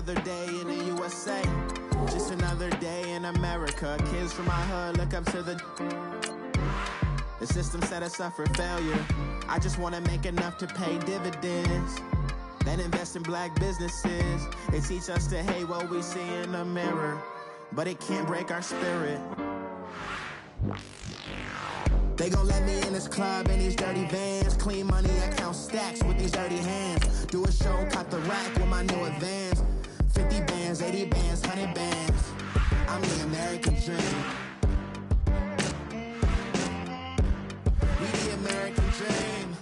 another day in the USA. Just another day in America. Kids from my hood look up to the system set us up for failure. I just want to make enough to pay dividends, then invest in black businesses. They teach us to hate what we see in the mirror, but it can't break our spirit. They gon' let me in this club in these dirty vans. Clean money, I count stacks with these dirty hands. Do a show, cut the rack with my new advance. 50 bands, 80 bands, 100 bands. I'm the American dream. We the American dream.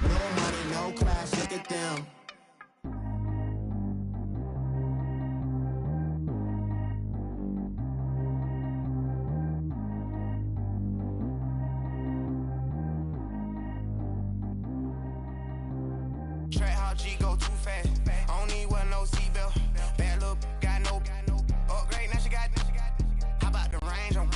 No money, no class, look at them. Track how G go too fast. I don't need wear no seatbelt. Bad look, got no upgrade. Now she got. How about the range on?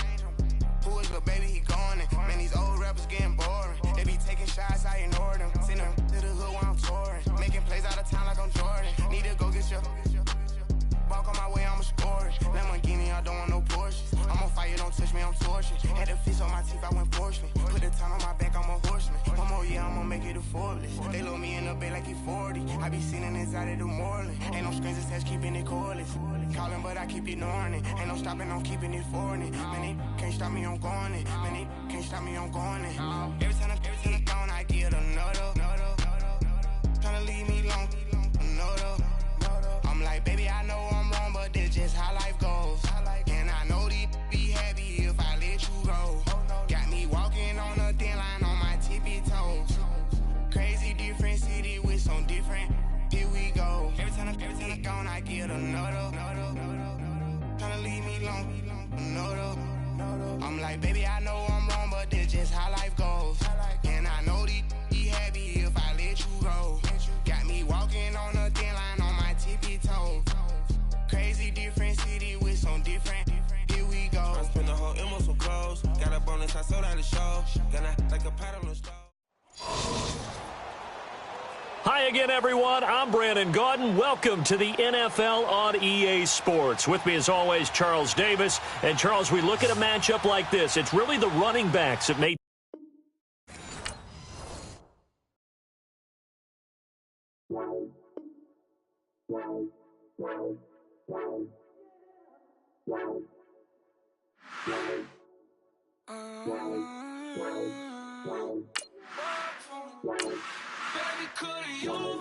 Who is the baby? He gone. Man, these old rappers getting boring. They be taking shots, I ignore them. Send them to the hood while I'm touring. Making plays out of town like I'm Jordan. Need to go get your. Walk on my way, I'ma score it. Lamborghini, I don't want no Porsches. I'm on fire, don't touch me, I'm tortured. Had the fish on my teeth, I went fortunate. Put the time on my back, I'm a horseman. One more year, I'ma make it a Forbes. They load me in the bay like he 40. I be seen inside of the Moreland. Ain't no strings attached, keeping it cordless. Calling, but I keep ignoring it. Ain't no stopping, I'm keeping it foreign it. Man, they can't stop me, I'm going it. Man, they can't stop me, I'm going it. Every time I'm gone, I get another. Tryna leave me long, another. I'm like, baby, I know I'm wrong, but this just how life goes. And I know these be happy if I let you go. Got me walking on a thin line on my tippy toes. Crazy different city with some different. Here we go. Every time I'm gone, I get another. Tryna leave me long, another. I'm like, baby, I know I'm wrong, but this just how life goes. And I know these be happy if I let you go. Got me walking on a thin line on my tippy toes. Crazy different city with some different. Here we go. I spent the whole M on some clothes. Got a bonus, I sold out the show. Gonna like a paddle on the stove. Hi again, everyone. I'm Brandon Gaudin. Welcome to the NFL on EA Sports. With me, as always, Charles Davis. And, Charles, we look at a matchup like this. It's really the running backs that made.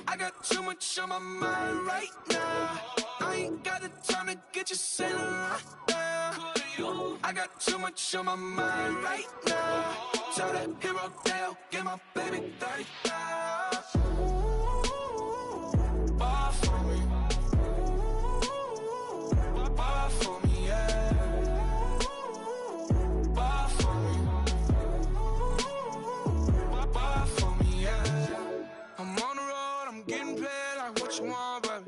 I got too much on my mind right now. I ain't got the time to get you sailing right now. I got too much on my mind right now. Tell that hero Dale, get my baby 35. Bar for me. Bar for me, yeah. Bar for me. Bar for me, yeah. I'm on the road, I'm getting paid like what you want, baby.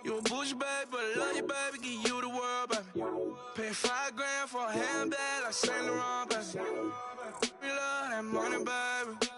You a bougie, baby, but I love you, baby. Give you the world, baby. Pay $5 grand for a handbag like Saint Laurent, baby. We love that money, baby.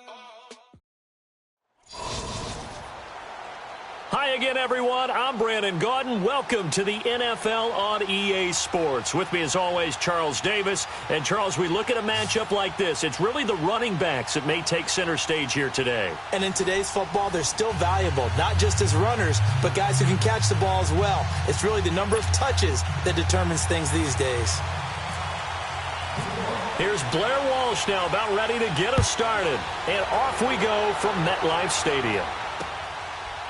Hi again, everyone. I'm Brandon Gaudin. Welcome to the NFL on EA Sports. With me, as always, Charles Davis. And, Charles, we look at a matchup like this. It's really the running backs that may take center stage here today. And in today's football, they're still valuable, not just as runners, but guys who can catch the ball as well. It's really the number of touches that determines things these days. Here's Blair Walsh now, about ready to get us started. And off we go from MetLife Stadium.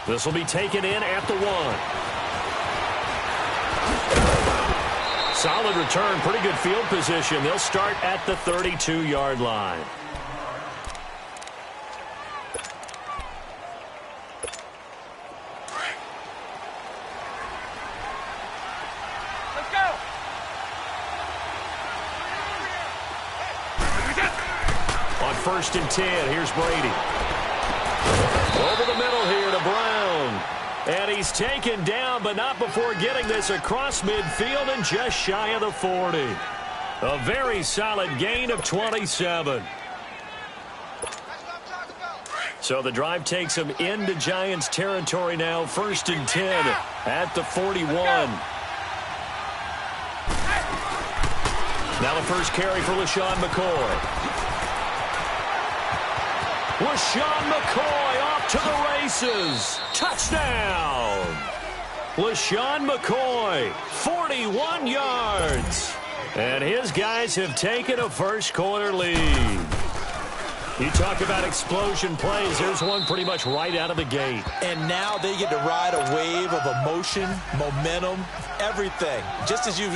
This will be taken in at the 1. Solid return, pretty good field position. They'll start at the 32-yard line. Let's go. On 1st and 10, here's Brady. Over the middle here to Brown. And he's taken down, but not before getting this across midfield and just shy of the 40. A very solid gain of 27. So the drive takes them into Giants territory now. 1st and 10 at the 41. Now the first carry for LaShawn McCoy. LaShawn McCoy off to the races. Touchdown. LaShawn McCoy, 41 yards. And his guys have taken a first-quarter lead. You talk about explosion plays. There's one pretty much right out of the gate. And now they get to ride a wave of emotion, momentum, everything. Just as you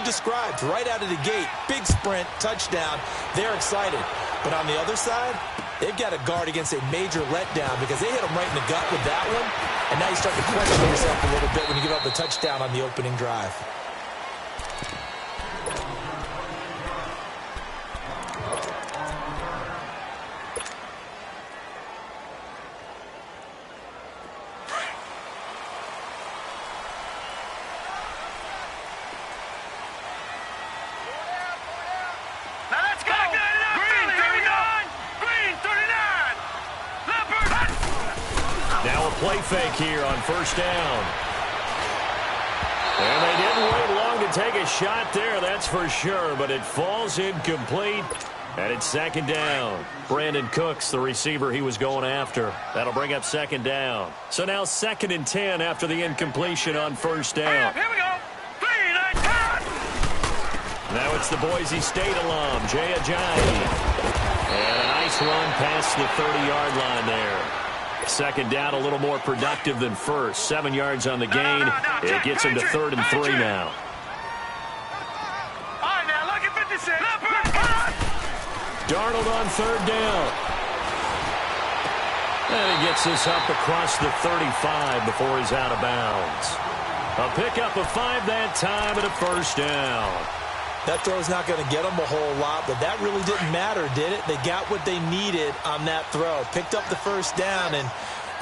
described, right out of the gate. Big sprint, touchdown. They're excited. But on the other side, they've got to guard against a major letdown because they hit them right in the gut with that one. And now you start to question yourself a little bit when you give up the touchdown on the opening drive. Play fake here on 1st down. And they didn't wait long to take a shot there, that's for sure, but it falls incomplete, and it's 2nd down. Brandon Cooks, the receiver he was going after. That'll bring up 2nd down. So now 2nd and 10 after the incompletion on 1st down. Here we go. 3, 9, 10. Now it's the Boise State alum, Jay Ajayi. And a nice run past the 30-yard line there. 2nd down, a little more productive than first. 7 yards on the gain. It gets him to 3rd and 3 now. All right, now look at 56. Darnold on 3rd down. And he gets this up across the 35 before he's out of bounds. A pickup of 5 that time and a 1st down. That throw's not going to get them a whole lot, but that really didn't matter, did it? They got what they needed on that throw. Picked up the 1st down, and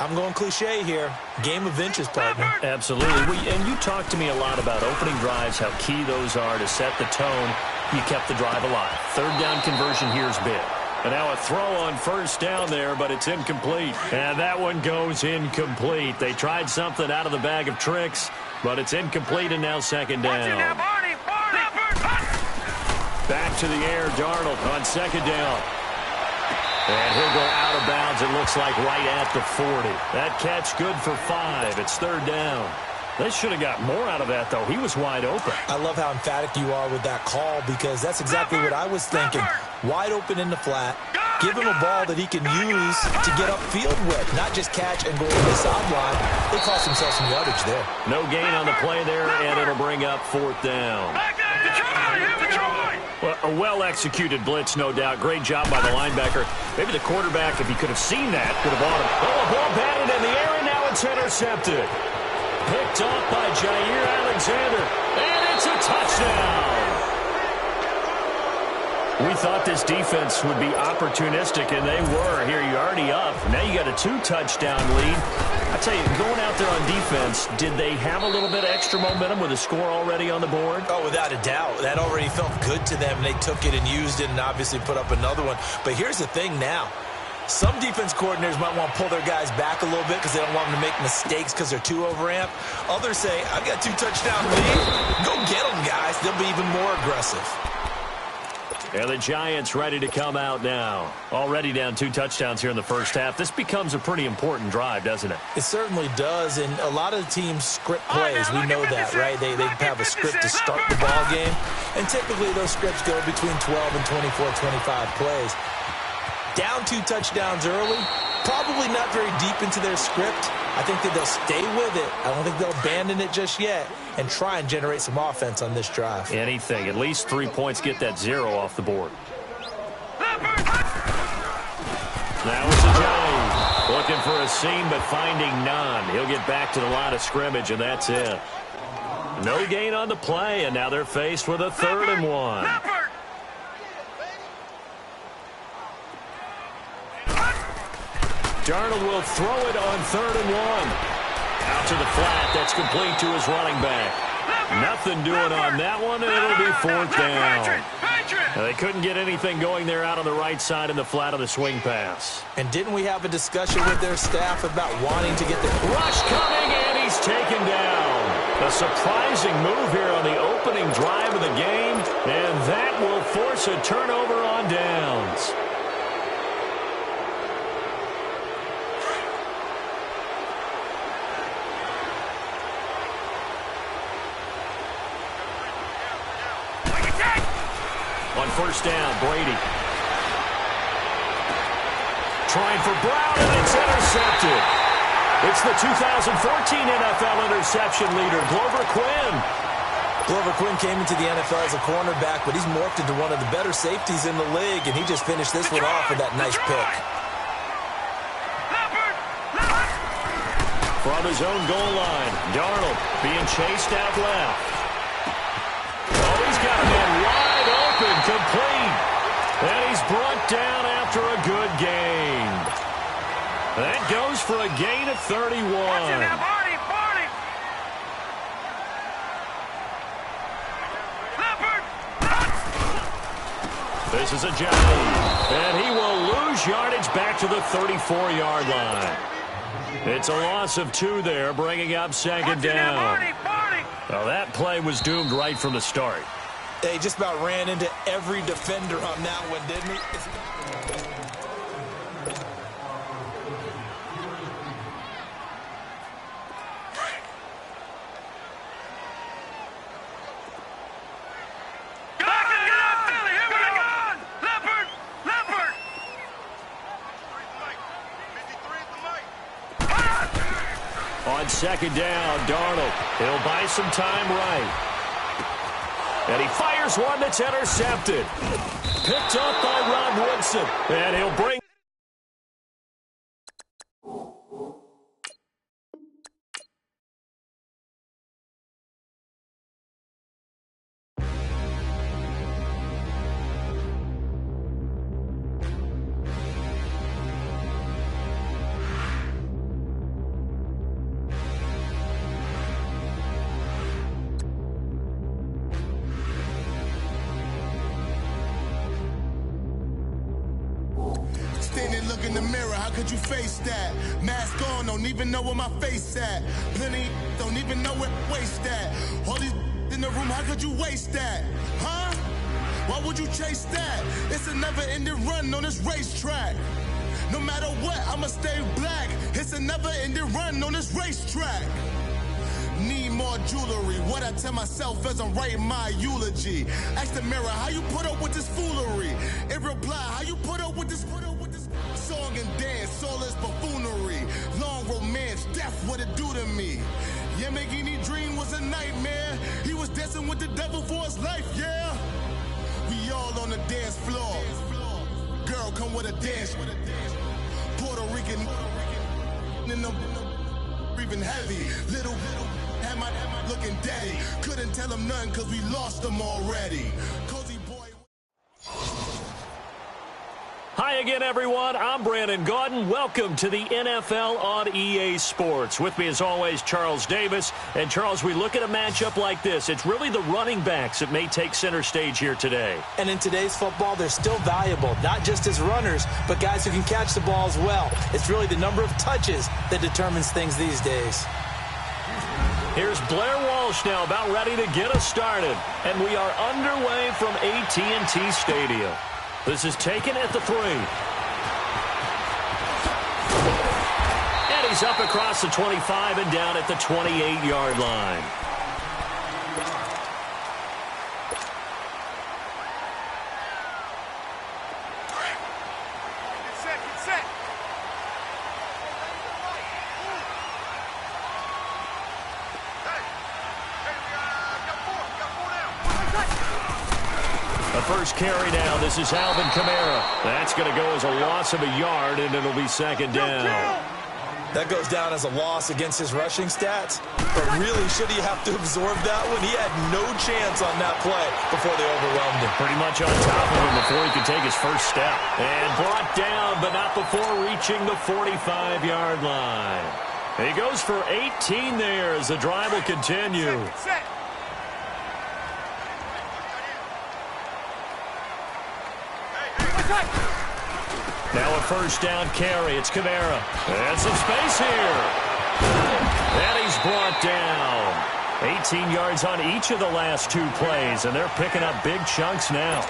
I'm going cliche here. Game of inches, partner. Absolutely. And you talked to me a lot about opening drives, how key those are to set the tone. You kept the drive alive. 3rd down conversion here is big. And now a throw on 1st down there, but it's incomplete. And that one goes incomplete. They tried something out of the bag of tricks, but it's incomplete, and now 2nd down. Back to the air, Darnold on 2nd down. And he'll go out of bounds, it looks like, right at the 40. That catch good for 5. It's 3rd down. They should have got more out of that, though. He was wide open. I love how emphatic you are with that call because that's exactly what I was thinking. Wide open in the flat. Give him a ball that he can use to get upfield with, not just catch and go over the sideline. They cost themselves some yardage there. No gain on the play there, and it'll bring up 4th down. Well, a well-executed blitz, no doubt. Great job by the linebacker. Maybe the quarterback, if he could have seen that, could have bought him. Oh, a ball batted in the air, and now it's intercepted. Picked off by Jair Alexander, and it's a touchdown. We thought this defense would be opportunistic, and they were. Here, you're already up. Now you got a 2-touchdown lead. I tell you, going out there on defense, did they have a little bit of extra momentum with a score already on the board? Oh, without a doubt. That already felt good to them. They took it and used it and obviously put up another one. But here's the thing now. Some defense coordinators might want to pull their guys back a little bit because they don't want them to make mistakes because they're too overamped. Others say, I've got 2-touchdown lead. Go get them, guys. They'll be even more aggressive. And the Giants ready to come out now. Already down 2 touchdowns here in the first half. This becomes a pretty important drive, doesn't it? It certainly does, and a lot of the teams script plays. We know that, right? They have a script to start the ball game, and typically those scripts go between 12 and 24, 25 plays. Down 2 touchdowns early, probably not very deep into their script. I think that they'll stay with it. I don't think they'll abandon it just yet and try and generate some offense on this drive. Anything. At least 3 points, get that 0 off the board. Now it's Ajayi looking for a seam but finding none. He'll get back to the line of scrimmage, and that's it. No gain on the play, and now they're faced with a 3rd and 1. Darnold will throw it on 3rd and 1. Out to the flat. That's complete to his running back. Nothing doing on that one, and it'll be fourth down. They couldn't get anything going there out on the right side in the flat of the swing pass. And didn't we have a discussion with their staff about wanting to get the rush coming, and he's taken down. A surprising move here on the opening drive of the game, and that will force a turnover on downs. On first down, Brady. Trying for Brown, and it's intercepted. It's the 2014 NFL interception leader, Glover Quinn. Glover Quinn came into the NFL as a cornerback, but he's morphed into one of the better safeties in the league, and he just finished this one off with that nice pick. From his own goal line, Darnold being chased out left. Oh, he's got a man wide open, complete. And he's brought down after a good gain. That goes for a gain of 31. This is a jump, and he will lose yardage back to the 34-yard line. It's a loss of 2 there, bringing up second down. Well, that play was doomed right from the start. They just about ran into every defender on that one, didn't he? On second down, Darnold. He'll buy some time right. And he fires one that's intercepted. Picked up by Rod Woodson. And he'll bring... Look in the mirror, how could you face that? Mask on, don't even know where my face at. Plenty don't even know where waste at. All these in the room, how could you waste that? Huh? Why would you chase that? It's a never-ending run on this racetrack. No matter what, I'ma stay black. It's a never-ending run on this racetrack. Need more jewelry. What I tell myself as I'm writing my eulogy. Ask the mirror, how you put up with this foolery? It reply, how you put up with this song and dance, all this buffoonery. Long romance, death, what it do to me. Yamagini dream was a nightmare. He was dancing with the devil for his life, yeah. We all on the dance floor. Girl, come with a dance. Puerto Rican in the breathing heavy. Little had my looking daddy. Couldn't tell him nothing cause we lost him already. Cozy boy. Hi again, everyone. I'm Brandon Gaudin. Welcome to the NFL on EA Sports. With me, as always, Charles Davis. And, Charles, we look at a matchup like this. It's really the running backs that may take center stage here today. And in today's football, they're still valuable, not just as runners, but guys who can catch the ball as well. It's really the number of touches that determines things these days. Here's Blair Walsh now about ready to get us started. And we are underway from AT&T Stadium. This is taken at the 3. And he's up across the 25 and down at the 28-yard line. Get set. The first carry now. This is Alvin Kamara. That's going to go as a loss of a yard, and it'll be second down. That goes down as a loss against his rushing stats. But really, should he have to absorb that one? He had no chance on that play before they overwhelmed him. Pretty much on top of him before he could take his first step. And brought down, but not before reaching the 45-yard line. He goes for 18 there as the drive will continue. Now a first down carry. It's Kamara. And some space here. And he's brought down. 18 yards on each of the last 2 plays, and they're picking up big chunks now.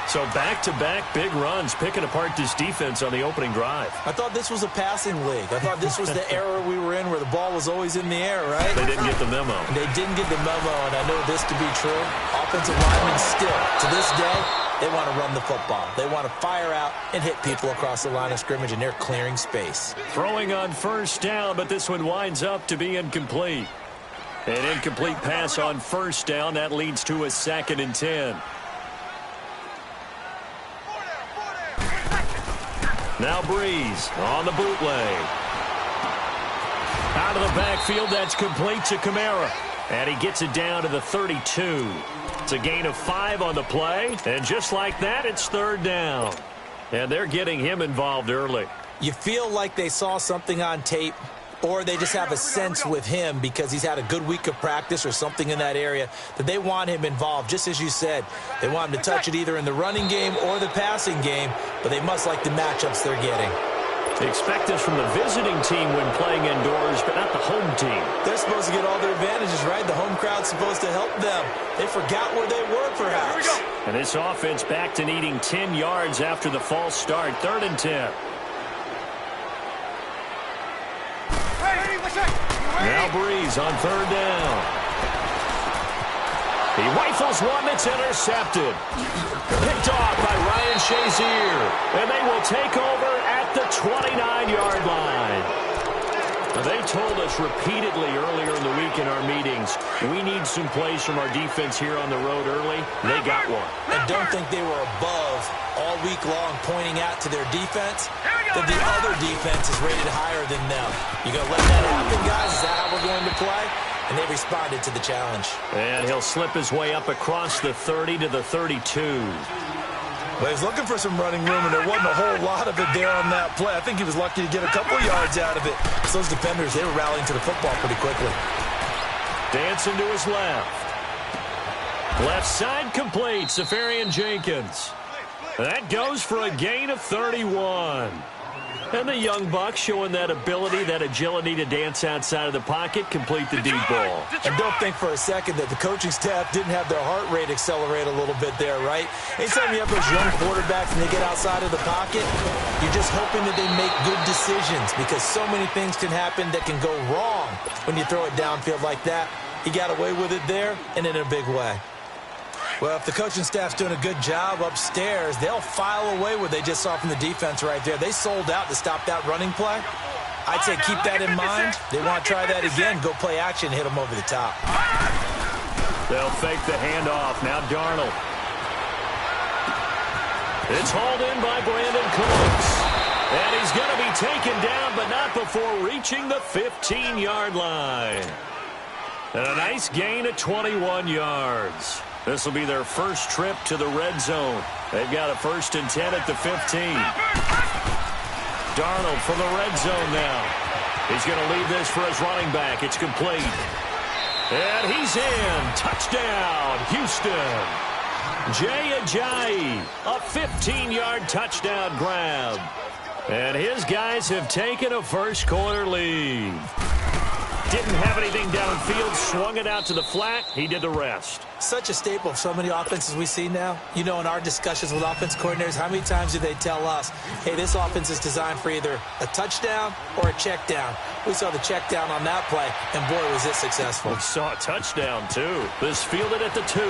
So back-to-back big runs, picking apart this defense on the opening drive. I thought this was a passing league. I thought this was the era we were in where the ball was always in the air, right? They didn't get the memo. And they didn't get the memo, and I know this to be true. Offensive linemen still, to this day, they want to run the football. They want to fire out and hit people across the line of scrimmage, and they're clearing space. Throwing on first down, but this one winds up to be incomplete. An incomplete pass on first down. That leads to a 2nd and 10. Now Breeze on the bootleg. Out of the backfield, that's complete to Kamara. And he gets it down to the 32. It's a gain of 5 on the play. And just like that, it's 3rd down. And they're getting him involved early. You feel like they saw something on tape, or they just have a sense with him because he's had a good week of practice or something in that area that they want him involved. Just as you said, they want him to touch it either in the running game or the passing game, but they must like the matchups they're getting. They expect this from the visiting team when playing indoors, but not the home team. They're supposed to get all their advantages, right? The home crowd's supposed to help them. They forgot where they were, perhaps. And this offense back to needing 10 yards after the false start. 3rd and 10. Now Breeze on 3rd down. He rifles one that's intercepted. Picked off by Ryan Shazier. And they will take over at the 29-yard line. They told us repeatedly earlier in the week in our meetings, we need some plays from our defense here on the road early. They got one. I don't think they were above all week long pointing out to their defense that the other defense is rated higher than them. You going to let that happen, guys? Is that how we're going to play? And they responded to the challenge. And he'll slip his way up across the 30 to the 32. Well, he's looking for some running room, and there wasn't a whole lot of it there on that play. I think he was lucky to get a couple yards out of it. So those defenders, they were rallying to the football pretty quickly. Dancing to his left. Left side complete, Safarian Jenkins. That goes for a gain of 31. And the young buck showing that ability, that agility to dance outside of the pocket, complete the deep ball. And don't think for a second that the coaching staff didn't have their heart rate accelerate a little bit there, right? Anytime you have those young quarterbacks and they get outside of the pocket, you're just hoping that they make good decisions because so many things can happen that can go wrong when you throw it downfield like that. He got away with it there and in a big way. Well, if the coaching staff's doing a good job upstairs, they'll file away what they just saw from the defense right there. They sold out to stop that running play. I'd say keep that in mind. They want to try that again. Go play action, hit them over the top. They'll fake the handoff. Now Darnold. It's hauled in by Brandon Cooks. And he's going to be taken down, but not before reaching the 15-yard line. And a nice gain of 21 yards. This will be their first trip to the red zone. They've got a 1st and 10 at the 15. Darnold from the red zone now. He's going to leave this for his running back. It's complete. And he's in. Touchdown, Houston. Jay Ajayi, a 15-yard touchdown grab. And his guys have taken a first-quarter lead. Didn't have anything downfield, swung it out to the flat. He did the rest. Such a staple of so many offenses we see now. You know, in our discussions with offense coordinators, how many times do they tell us, hey, this offense is designed for either a touchdown or a check down. We saw the check down on that play, and boy, was it successful. We saw a touchdown, too. This fielded at the 2.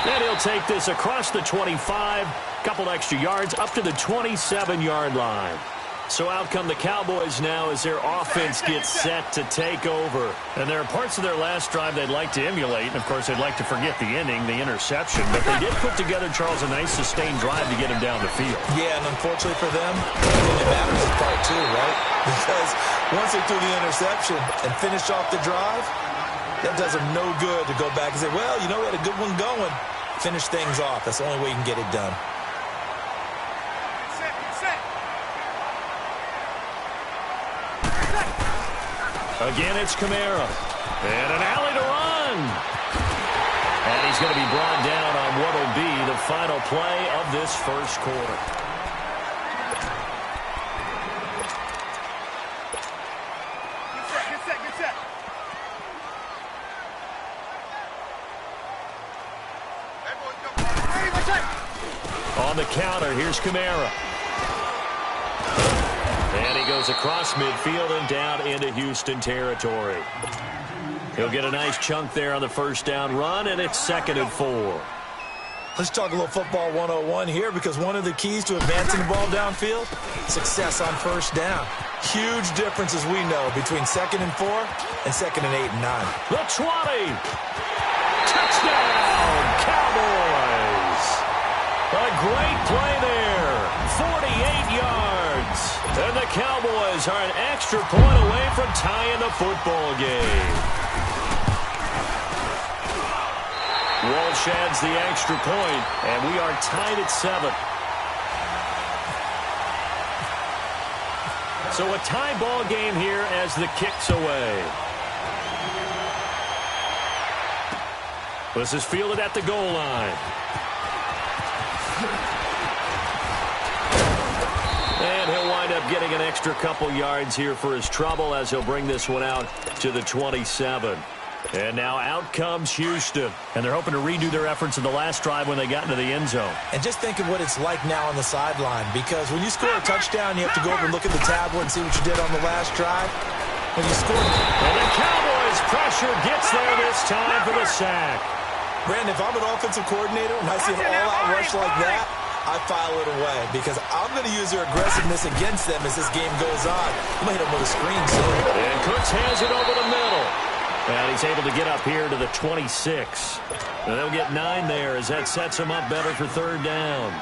Then he'll take this across the 25, couple extra yards, up to the 27-yard line. So out come the Cowboys now as their offense gets set to take over. And there are parts of their last drive they'd like to emulate. And, of course, they'd like to forget the ending, the interception. But they did put together, Charles, a nice sustained drive to get him down the field. Yeah, and unfortunately for them, everything that matters is part 2, right? Because once they threw the interception and finished off the drive, that does them no good to go back and say, well, you know, we had a good one going. Finish things off. That's the only way you can get it done. Again, it's Kamara. And an alley to run. And he's going to be brought down on what will be the final play of this first quarter. Get set. On the counter, here's Kamara. And he goes across midfield and down into Houston territory. He'll get a nice chunk there on the first down run, and it's 2nd and 4. Let's talk a little football 101 here, because one of the keys to advancing the ball downfield, success on first down. Huge difference, as we know, between 2nd and 4 and 2nd and 8 and 9. The 20. Touchdown, Cowboys. A great play there. 48 yards. And the Cowboys are an extra point away from tying the football game. Walsh adds the extra point, and we are tied at 7. So a tie ball game here as the kick's away. This is fielded at the goal line. And he'll wind up getting an extra couple yards here for his trouble as he'll bring this one out to the 27. And now out comes Houston. And they're hoping to redo their efforts in the last drive when they got into the end zone. And just think of what it's like now on the sideline, because when you score a touchdown, you have to go over and look at the tablet and see what you did on the last drive. When you score... And the Cowboys' pressure gets there this time for the sack. Brandon, if I'm an offensive coordinator and I see an all-out rush like that, I file it away, because I'm going to use their aggressiveness against them as this game goes on. I'm going to hit them with a screen soon. And Cooks has it over the middle. And he's able to get up here to the 26. And they'll get 9 there as that sets him up better for 3rd down.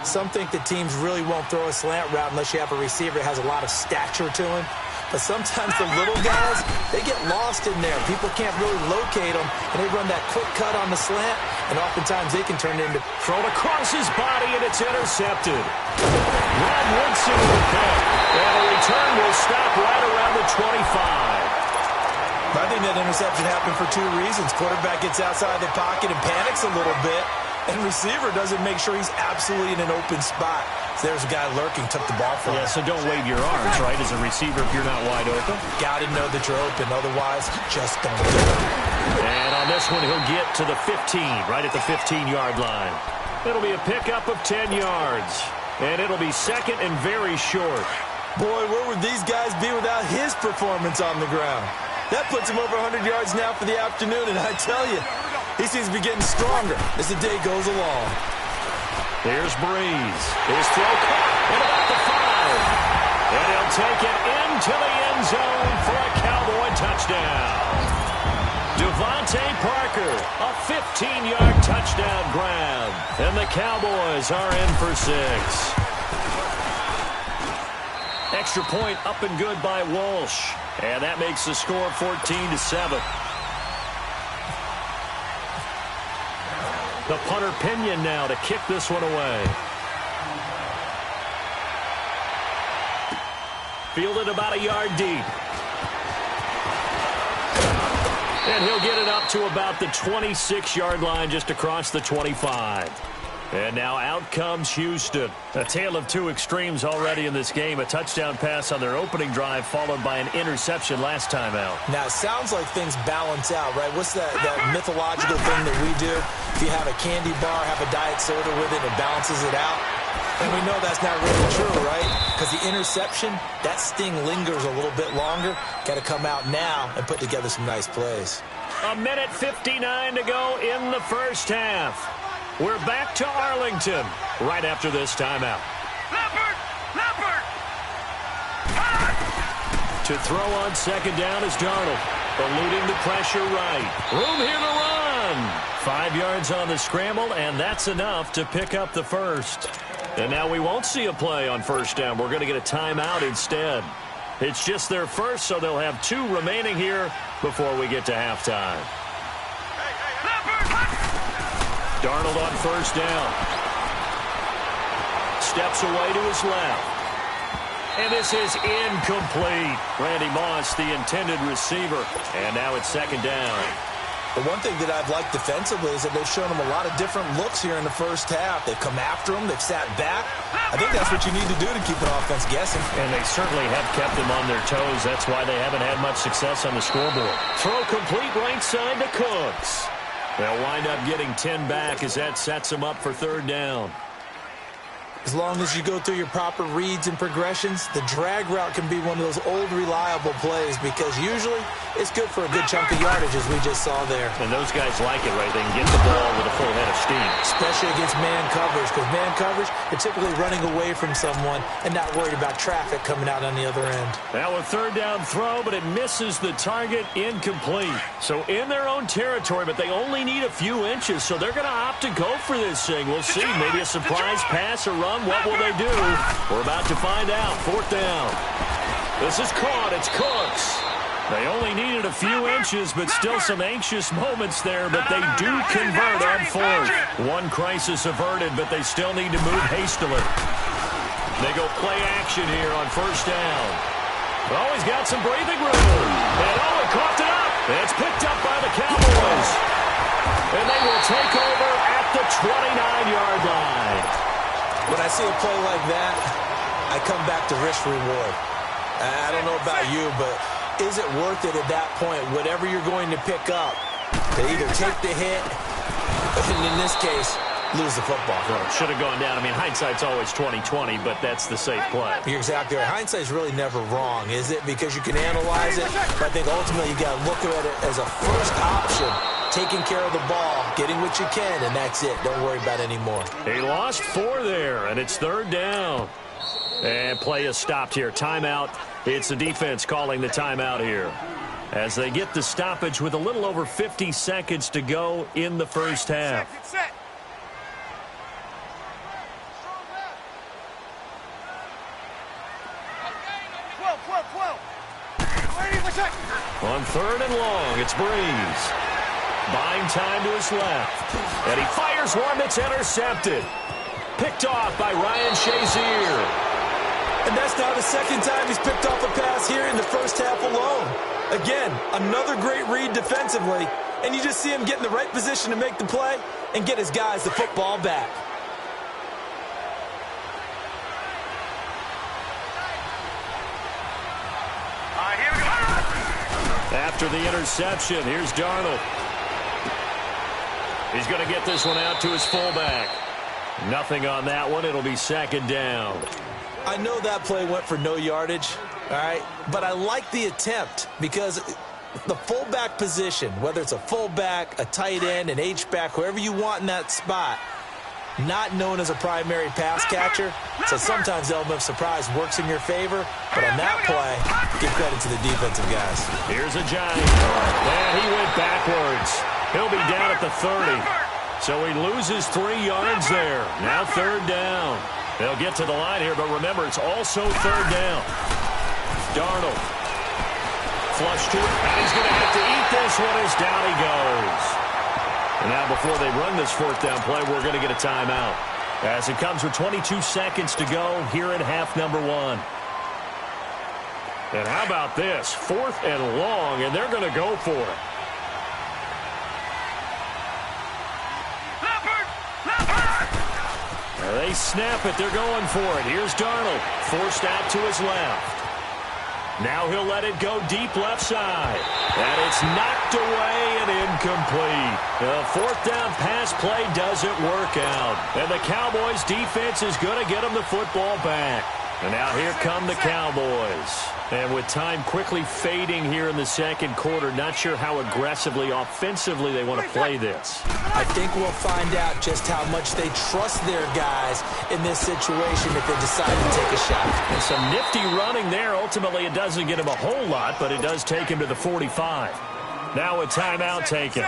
Some think that teams really won't throw a slant route unless you have a receiver that has a lot of stature to him. But sometimes the little guys, they get lost in there. People can't really locate them, and they run that quick cut on the slant, and oftentimes they can turn it into... Thrown across his body, and it's intercepted. Rob Woodson with the pick. And a return will stop right around the 25. I think that interception happened for 2 reasons. Quarterback gets outside the pocket and panics a little bit, and receiver doesn't make sure he's absolutely in an open spot. So there's a guy lurking, took the ball from him. Yeah, so don't wave your arms, right, as a receiver if you're not wide open. Got to know that you're open, otherwise just don't do it. And on this one, he'll get to the 15, right at the 15-yard line. It'll be a pickup of 10 yards, and it'll be 2nd and very short. Boy, where would these guys be without his performance on the ground? That puts him over 100 yards now for the afternoon, and I tell you, he seems to be getting stronger as the day goes along. Here's Breeze. His throw caught at about the 5. And he'll take it into the end zone for a Cowboy touchdown. Devontae Parker, a 15-yard touchdown grab. And the Cowboys are in for 6. Extra point up and good by Walsh. And that makes the score 14-7. The punter Pinion now to kick this one away. Fielded about a yard deep. And he'll get it up to about the 26-yard line, just across the 25. And now out comes Houston. A tale of 2 extremes already in this game. A touchdown pass on their opening drive, followed by an interception last time out. Now, it sounds like things balance out, right? What's that mythological thing that we do? If you have a candy bar, have a diet soda with it, it balances it out. And we know that's not really true, right? Because the interception, that sting lingers a little bit longer. Got to come out now and put together some nice plays. 1:59 to go in the first half. We're back to Arlington right after this timeout. Leopard! To throw on 2nd down is Darnold. Eluding the pressure right. Room here to run. 5 yards on the scramble, and that's enough to pick up the first. And now we won't see a play on 1st down. We're going to get a timeout instead. It's just their first, so they'll have 2 remaining here before we get to halftime. Darnold on 1st down. Steps away to his left. And this is incomplete. Randy Moss, the intended receiver. And now it's 2nd down. The one thing that I've liked defensively is that they've shown them a lot of different looks here in the first half. They've come after them. They've sat back. I think that's what you need to do to keep an offense guessing. And they certainly have kept them on their toes. That's why they haven't had much success on the scoreboard. Throw complete right side to Cooks. They'll wind up getting 10 back as that sets them up for third down. As long as you go through your proper reads and progressions, the drag route can be one of those old reliable plays because usually it's good for a good chunk of yardage, as we just saw there. And those guys like it, right? They can get the ball with a full head of steam. Especially against man coverage, because man coverage, you're typically running away from someone and not worried about traffic coming out on the other end. Now a third down throw, but it misses the target, incomplete. So in their own territory, but they only need a few inches, so they're going to opt to go for this thing. We'll see. Maybe a surprise pass or run. What will they do? We're about to find out. Fourth down. This is caught. It's Cooks. They only needed a few inches, but still some anxious moments there, but they do convert on fourth. One crisis averted, but they still need to move hastily. They go play action here on first down. Oh, he's got some breathing room. And Owen coughed it up. It's picked up by the Cowboys. And they will take over at the 29-yard line. When I see a play like that, I come back to risk-reward. I don't know about you, but is it worth it at that point, whatever you're going to pick up, to either take the hit, and in this case, lose the football? Well, should have gone down. I mean, hindsight's always 20/20, but that's the safe play. You're exactly right. Hindsight's really never wrong, is it? Because you can analyze it, but I think ultimately you got to look at it as a first option. Taking care of the ball, getting what you can, and that's it. Don't worry about it anymore. They lost 4 there, and it's third down. And play is stopped here. Timeout. It's the defense calling the timeout here as they get the stoppage with a little over 50 seconds to go in the first half. On third and long, it's Breeze. Buying time to his left. And he fires one that's intercepted. Picked off by Ryan Shazier. And that's now the second time he's picked off a pass here in the first half alone. Again, another great read defensively. And you just see him get in the right position to make the play and get his guys the football back. After the interception, here's Darnold. He's going to get this one out to his fullback. Nothing on that one. It'll be second down. I know that play went for no yardage, all right? But I like the attempt because the fullback position, whether it's a fullback, a tight end, an H-back, whoever you want in that spot, not known as a primary pass catcher, so sometimes the element of surprise works in your favor. But on that play, give credit to the defensive guys. Here's a giant. And he went backwards. He'll be down at the 30. So he loses 3 yards there. Now third down. They'll get to the line here, but remember, it's also third down. Darnold. Flush to it. And he's going to have to eat this one as down he goes. And now before they run this fourth down play, we're going to get a timeout. As it comes with 22 seconds to go here in half number 1. And how about this? 4th and long, and they're going to go for it. They snap it. They're going for it. Here's Darnold. Forced out to his left. Now he'll let it go deep left side. And it's knocked away and incomplete. The fourth down pass play doesn't work out. And the Cowboys defense is going to get them the football back. And now here come the Cowboys. And with time quickly fading here in the second quarter, not sure how aggressively, offensively they want to play this. I think we'll find out just how much they trust their guys in this situation if they decide to take a shot. And some nifty running there. Ultimately, it doesn't get him a whole lot, but it does take him to the 45. Now a timeout taken.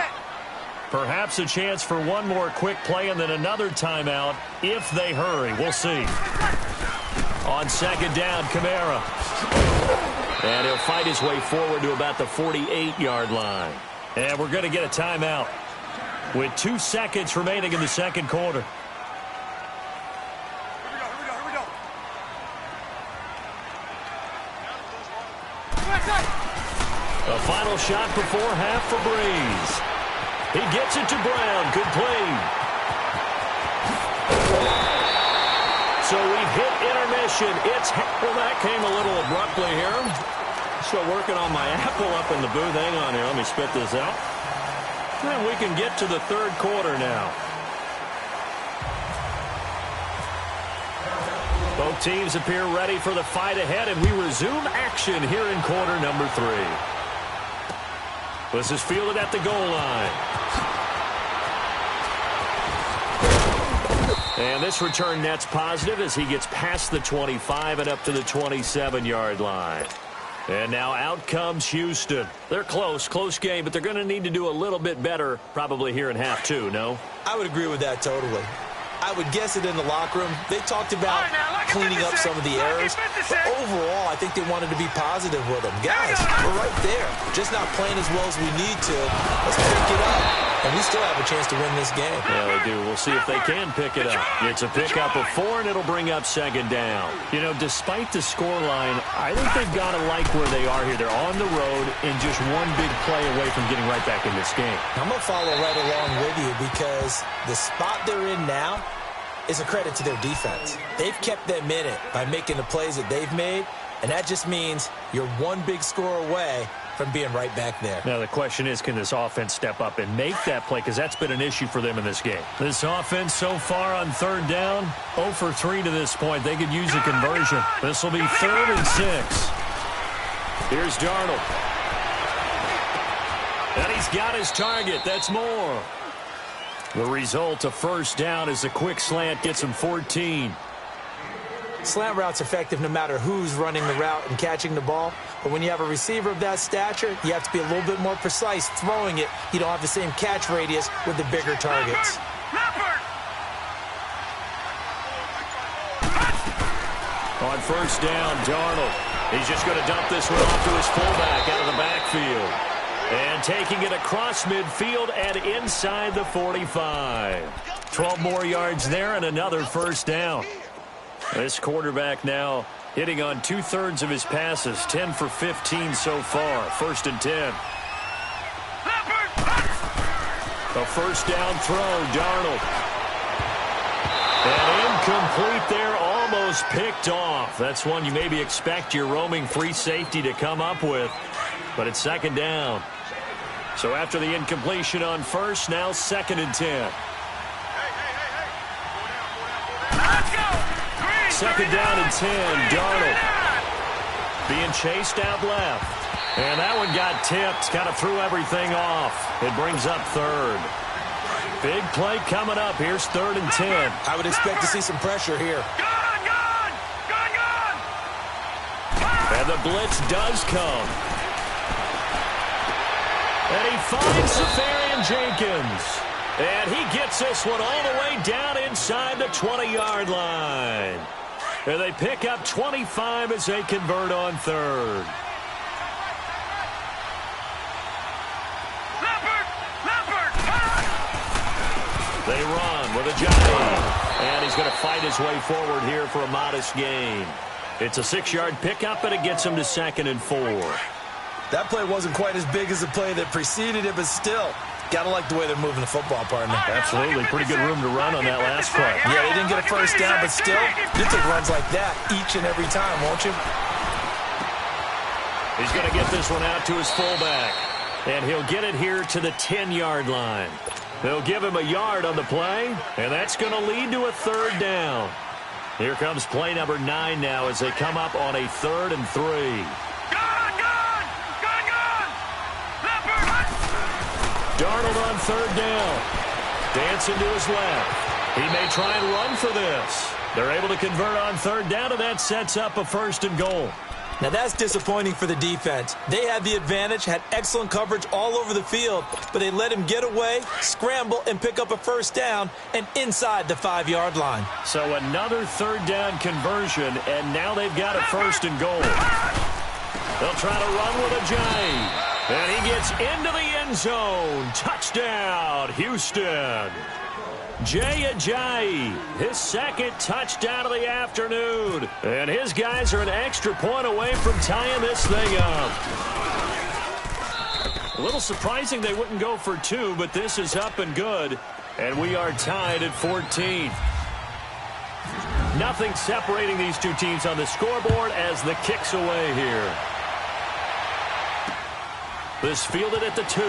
Perhaps a chance for one more quick play and then another timeout if they hurry. We'll see. On second down, Kamara. And he'll fight his way forward to about the 48-yard line. And we're going to get a timeout with 2 seconds remaining in the second quarter. Here we go. A final shot before half for Breeze. He gets it to Brown. Good play. So we've hit intermission. Well, that came a little abruptly here. Still working on my apple up in the booth. Hang on here. Let me spit this out. And we can get to the third quarter now. Both teams appear ready for the fight ahead, and we resume action here in quarter number 3. This is fielded at the goal line. And this return net's positive as he gets past the 25 and up to the 27-yard line. And now out comes Houston. They're close game, but they're going to need to do a little bit better probably here in half 2, no? I would agree with that totally. I would guess it in the locker room. They talked about cleaning up some of the errors. But overall, I think they wanted to be positive with them. Guys, we're right there. Just not playing as well as we need to. Let's pick it up. And we still have a chance to win this game. Yeah, they do. We'll see if they can pick it up. It's a pickup of 4, and it'll bring up second down. You know, despite the scoreline, I think they've got to like where they are here. They're on the road and just one big play away from getting right back in this game. I'm going to follow right along with you because the spot they're in now is a credit to their defense. They've kept them in it by making the plays that they've made, and that just means you're one big score away from being right back there. Now, the question is, can this offense step up and make that play? Because that's been an issue for them in this game. This offense so far on third down, 0 for 3 to this point. They could use a conversion. This will be 3rd and 6. Here's Darnold. And he's got his target. That's more. The result, a first down, as a quick slant gets him 14. Slant route's effective no matter who's running the route and catching the ball. But when you have a receiver of that stature, you have to be a little bit more precise throwing it. You don't have the same catch radius with the bigger targets. On first down, Darnold. He's just going to dump this one off to his fullback out of the backfield. And taking it across midfield and inside the 45. 12 more yards there and another first down. This quarterback now hitting on 2/3 of his passes. 10 for 15 so far. 1st and 10. A first down throw, Darnold. And incomplete there, almost picked off. That's one you maybe expect your roaming free safety to come up with. But it's 2nd down. So after the incompletion on first, now 2nd and 10. 2nd down and 10, Darnold. Being chased out left. And that one got tipped, kind of threw everything off. It brings up 3rd. Big play coming up. Here's 3rd and 10. I would expect to see some pressure here. And the blitz does come. And he finds Safarian Jenkins. And he gets this one all the way down inside the 20-yard line. And they pick up 25 as they convert on 3rd. They run with a Ajayi. And he's going to fight his way forward here for a modest gain. It's a 6-yard pickup, and it gets him to 2nd and 4. That play wasn't quite as big as the play that preceded it, but still, got to like the way they're moving the football, partner. Absolutely. Pretty good room to run on that last play. Yeah, they didn't get a first down, but still, you take runs like that each and every time, won't you? He's going to get this one out to his fullback. And he'll get it here to the 10-yard line. They'll give him a yard on the play, and that's going to lead to a 3rd down. Here comes play number 9 now as they come up on a 3rd and 3. Darnold on 3rd down. Dancing to his left. He may try and run for this. They're able to convert on 3rd down, and that sets up a 1st and goal. Now that's disappointing for the defense. They had the advantage, had excellent coverage all over the field, but they let him get away, scramble, and pick up a 1st down and inside the 5-yard line. So another 3rd down conversion, and now they've got a 1st and goal. They'll try to run with Ajayi. And he gets into the end zone. Touchdown, Houston. Jay Ajayi, his 2nd touchdown of the afternoon. And his guys are an extra point away from tying this thing up. little surprising they wouldn't go for 2, but this is up and good. And we are tied at 14. Nothing separating these two teams on the scoreboard as the kick's away here. This fielded at the 2.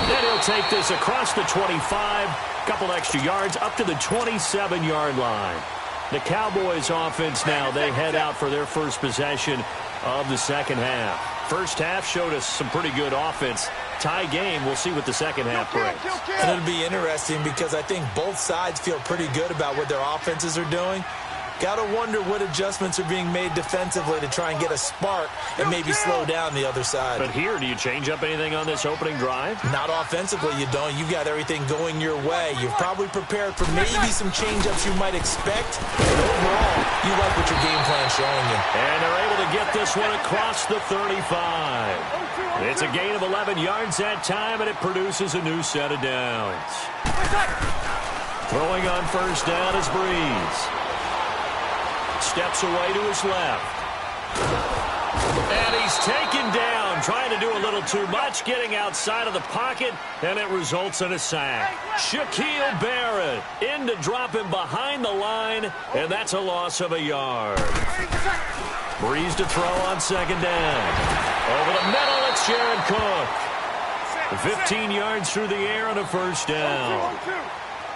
Then he'll take this across the 25. Couple extra yards up to the 27-yard line. The Cowboys offense now, they head out for their first possession of the second half. First half showed us some pretty good offense. Tie game, we'll see what the second half brings. And it'll be interesting because I think both sides feel pretty good about what their offenses are doing. Got to wonder what adjustments are being made defensively to try and get a spark and maybe slow down the other side. But here, do you change up anything on this opening drive? Not offensively, you don't. You've got everything going your way. You've probably prepared for maybe some change-ups you might expect. And overall, you like what your game plan's showing you. And they're able to get this one across the 35. It's a gain of 11 yards that time, and it produces a new set of downs. Throwing on first down is Breeze. Steps away to his left. And he's taken down, trying to do a little too much, getting outside of the pocket, and it results in a sack. Shaquille Barrett in to drop him behind the line, and that's a loss of a yard. Breeze to throw on second down. Over the middle, it's Jared Cook. 15 yards through the air and a first down.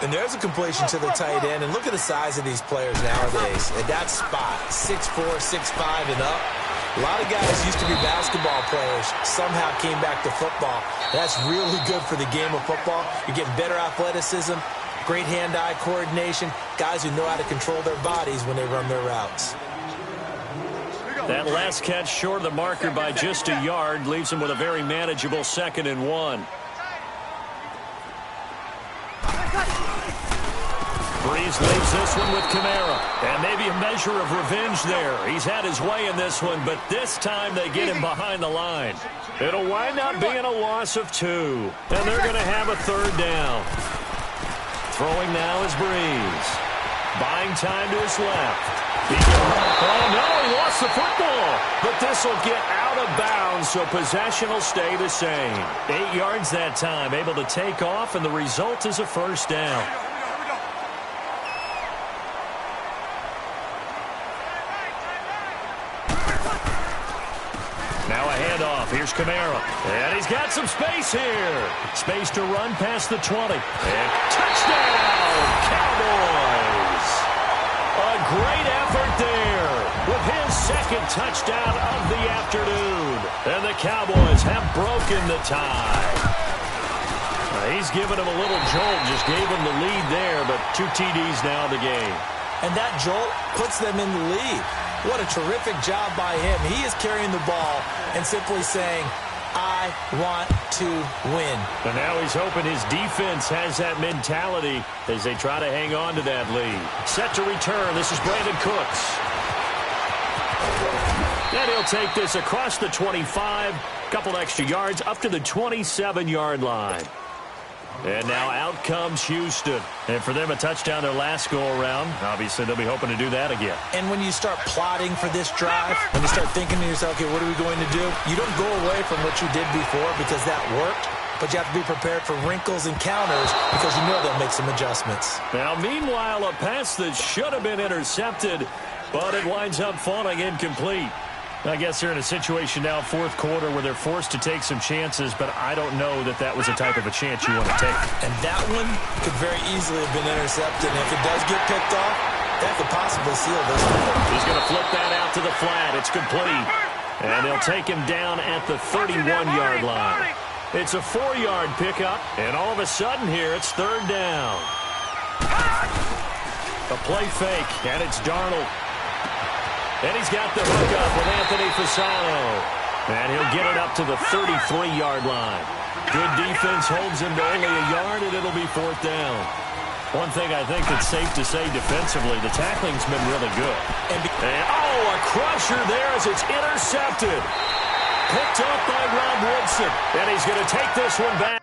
And there's a completion to the tight end. And look at the size of these players nowadays. At that spot, 6'4", 6'5", and up. A lot of guys used to be basketball players, somehow came back to football. That's really good for the game of football. You're getting better athleticism, great hand-eye coordination, guys who know how to control their bodies when they run their routes. That last catch short of the marker by just a yard leaves him with a very manageable 2nd and 1. Breeze leaves this one with Kamara. And maybe a measure of revenge there. He's had his way in this one, but this time they get him behind the line. It'll wind up being a loss of 2. And they're going to have a third down. Throwing now is Breeze. Buying time to his left. Oh, no, he lost the football. But this will get out of bounds, so possession will stay the same. 8 yards that time, able to take off, and the result is a first down. Now a handoff. Here's Kamara. And he's got some space here. Space to run past the 20. And touchdown, Cowboys. A great effort there with his 2nd touchdown of the afternoon. And the Cowboys have broken the tie. He's given him a little jolt, just gave him the lead there, but 2 TDs now in the game. And that jolt puts them in the lead. What a terrific job by him. He is carrying the ball and simply saying, I want to win. And now he's hoping his defense has that mentality as they try to hang on to that lead. Set to return. This is Brandon Cooks. And he'll take this across the 25. Couple extra yards up to the 27-yard line. And now out comes Houston. And for them, a touchdown their last go-around. Obviously, they'll be hoping to do that again. And when you start plotting for this drive, when you start thinking to yourself, okay, what are we going to do? You don't go away from what you did before because that worked. But you have to be prepared for wrinkles and counters because you know they'll make some adjustments. Now, meanwhile, a pass that should have been intercepted, but it winds up falling incomplete. I guess they're in a situation now, 4th quarter, where they're forced to take some chances, but I don't know that that was the type of a chance you want to take. And that one could very easily have been intercepted. And if it does get picked off, that could possibly seal this one. He's going to flip that out to the flat. It's complete. And they'll take him down at the 31-yard line. It's a 4-yard pickup, and all of a sudden here, it's 3rd down. A play fake, and it's Darnold. And he's got the hook up with Anthony Fasano. And he'll get it up to the 33-yard line. Good defense holds him to only a yard, and it'll be 4th down. One thing I think that's safe to say defensively, the tackling's been really good. And a crusher there as it's intercepted. Picked up by Rob Woodson. And he's going to take this one back.